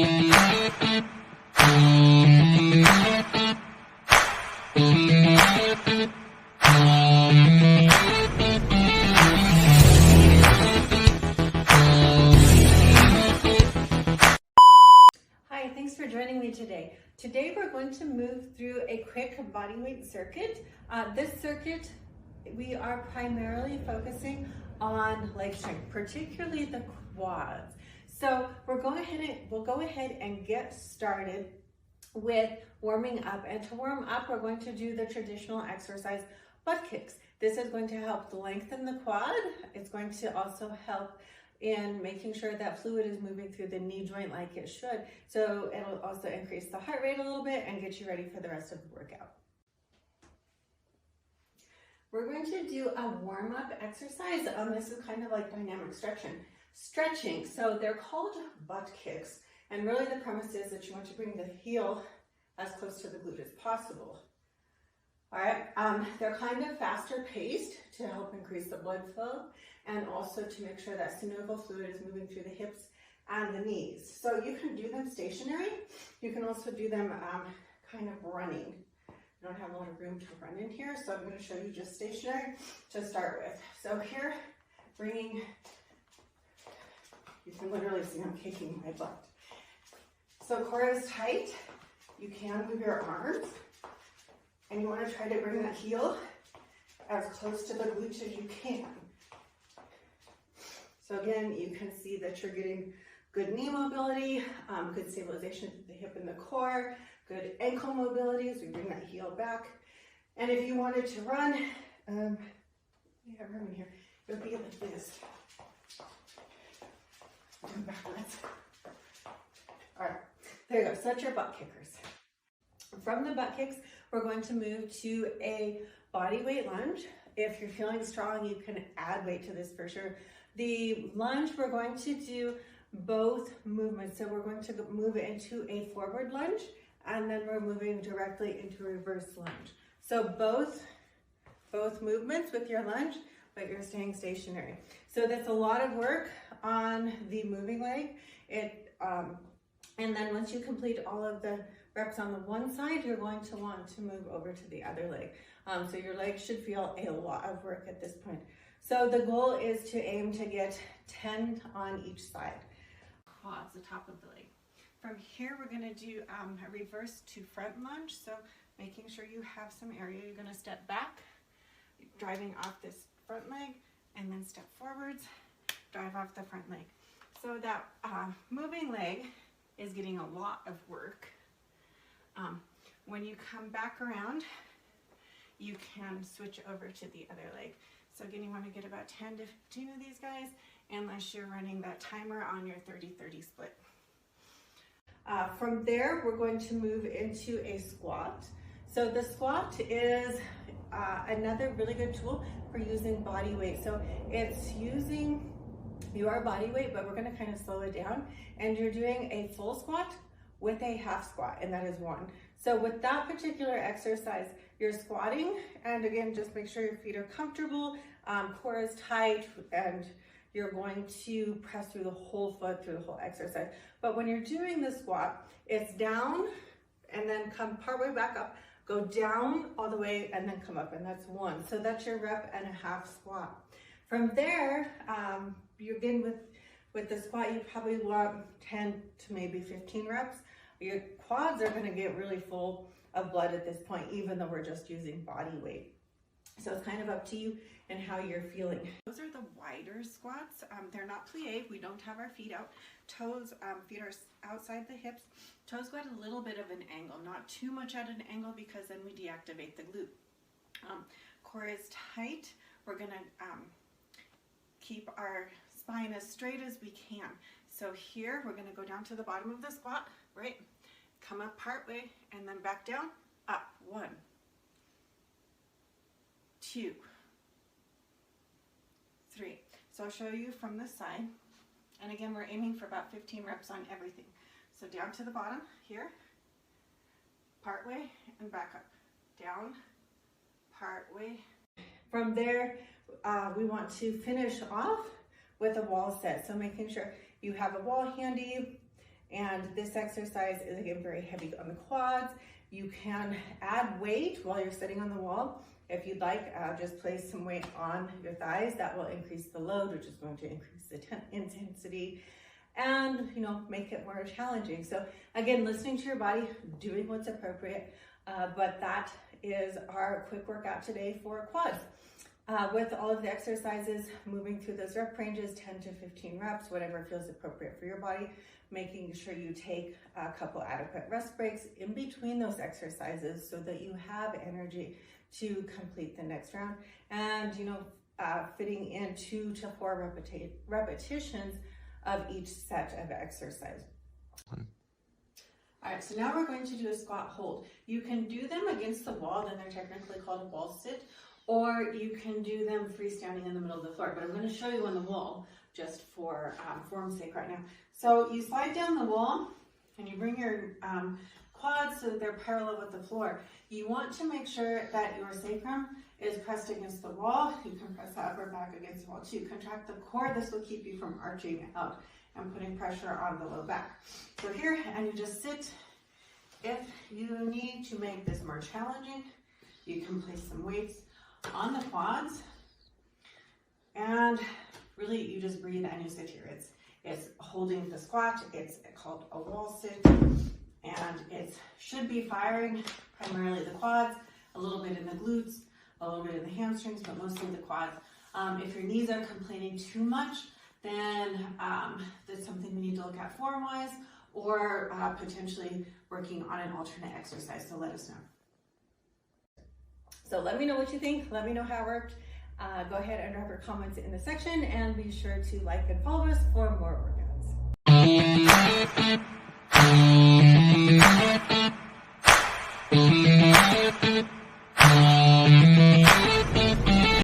Hi, thanks for joining me today. Today we're going to move through a quick bodyweight circuit. This circuit, we are primarily focusing on leg strength, particularly the quads. So we'll go ahead and get started with warming up. And to warm up, we're going to do the traditional exercise, butt kicks. This is going to help lengthen the quad. It's going to also help in making sure that fluid is moving through the knee joint like it should. So it'll also increase the heart rate a little bit and get you ready for the rest of the workout. We're going to do a warm-up exercise. This is kind of like dynamic stretching. So they're called butt kicks. And really the premise is that you want to bring the heel as close to the glute as possible. All right, they're kind of faster paced to help increase the blood flow and also to make sure that synovial fluid is moving through the hips and the knees. So you can do them stationary. You can also do them kind of running. I don't have a lot of room to run in here, so I'm going to show you just stationary to start with. So here, you can literally see I'm kicking my butt. So core is tight. You can move your arms. And you want to try to bring that heel as close to the glutes as you can. So again, you can see that you're getting good knee mobility, good stabilization of the hip and the core, good ankle mobility as we bring that heel back. And if you wanted to run, we have room in here, it would be like this. Doing backwards. All right, there you go. So that's your butt kickers. From the butt kicks, we're going to move to a body weight lunge. If you're feeling strong, you can add weight to this for sure. The lunge, we're going to do both movements. So we're going to move into a forward lunge, and then we're moving directly into a reverse lunge. So both movements with your lunge, but you're staying stationary. So that's a lot of work on the moving leg. And then once you complete all of the reps on the one side, you're going to want to move over to the other leg. So your leg should feel a lot of work at this point. So the goal is to aim to get 10 on each side. Quads, the top of the leg. From here, we're going to do a reverse to front lunge. So making sure you have some area. You're going to step back, driving off this front leg, and then step forwards, drive off the front leg. So that moving leg is getting a lot of work. When you come back around, you can switch over to the other leg. So again, you want to get about 10 to 15 of these guys, unless you're running that timer on your 30-30 split. From there, we're going to move into a squat. So the squat is another really good tool for using body weight. So it's using your body weight, but we're going to kind of slow it down. And you're doing a full squat with a half squat, and that is one. So with that particular exercise, you're squatting, and again, just make sure your feet are comfortable, core is tight, and you're going to press through the whole foot through the whole exercise. But when you're doing the squat, it's down, and then come partway back up, go down all the way, and then come up, and that's one. So that's your rep and a half squat. From there, you again with the squat, you probably want 10 to maybe 15 reps. Your quads are going to get really full of blood at this point, even though we're just using body weight. So it's kind of up to you and how you're feeling. Those are the wider squats. They're not plie. We don't have our feet out. Toes, feet are outside the hips. Toes go at a little bit of an angle, not too much at an angle because then we deactivate the glute. Core is tight. We're going to keep our spine as straight as we can. So here we're going to go down to the bottom of the squat, right? Come up part way and then back down, up. 1, 2, 3. So I'll show you from this side. And again, we're aiming for about 15 reps on everything. So down to the bottom here, part way and back up. Down, part way. From there, we want to finish off with a wall set. So making sure you have a wall handy And this exercise is, again, very heavy on the quads. You can add weight while you're sitting on the wall. If you'd like, just place some weight on your thighs. That will increase the load, which is going to increase the intensity and, make it more challenging. So again, listening to your body, doing what's appropriate, but that is our quick workout today for quads. With all of the exercises, moving through those rep ranges, 10 to 15 reps, whatever feels appropriate for your body, making sure you take a couple adequate rest breaks in between those exercises so that you have energy to complete the next round, and fitting in 2 to 4 repetitions of each set of exercise. All right, so now we're going to do a squat hold. You can do them against the wall, then they're technically called a wall sit, or you can do them freestanding in the middle of the floor, but I'm going to show you on the wall just for form's sake right now. So you slide down the wall and you bring your quads so that they're parallel with the floor. You want to make sure that your sacrum is pressed against the wall. You can press the upper back against the wall too. Contract the core. This will keep you from arching out and putting pressure on the low back. So here, and you just sit. If you need to make this more challenging, you can place some weights on the quads, and really you just breathe and you sit here. It's holding the squat. It's called a wall sit, and it should be firing primarily the quads, a little bit in the glutes, a little bit in the hamstrings, but mostly the quads. If your knees are complaining too much, then that's something we need to look at form-wise, or potentially working on an alternate exercise, so let us know. So let me know what you think. Let me know how it worked. Go ahead and drop your comments in the section, and be sure to like and follow us for more workouts.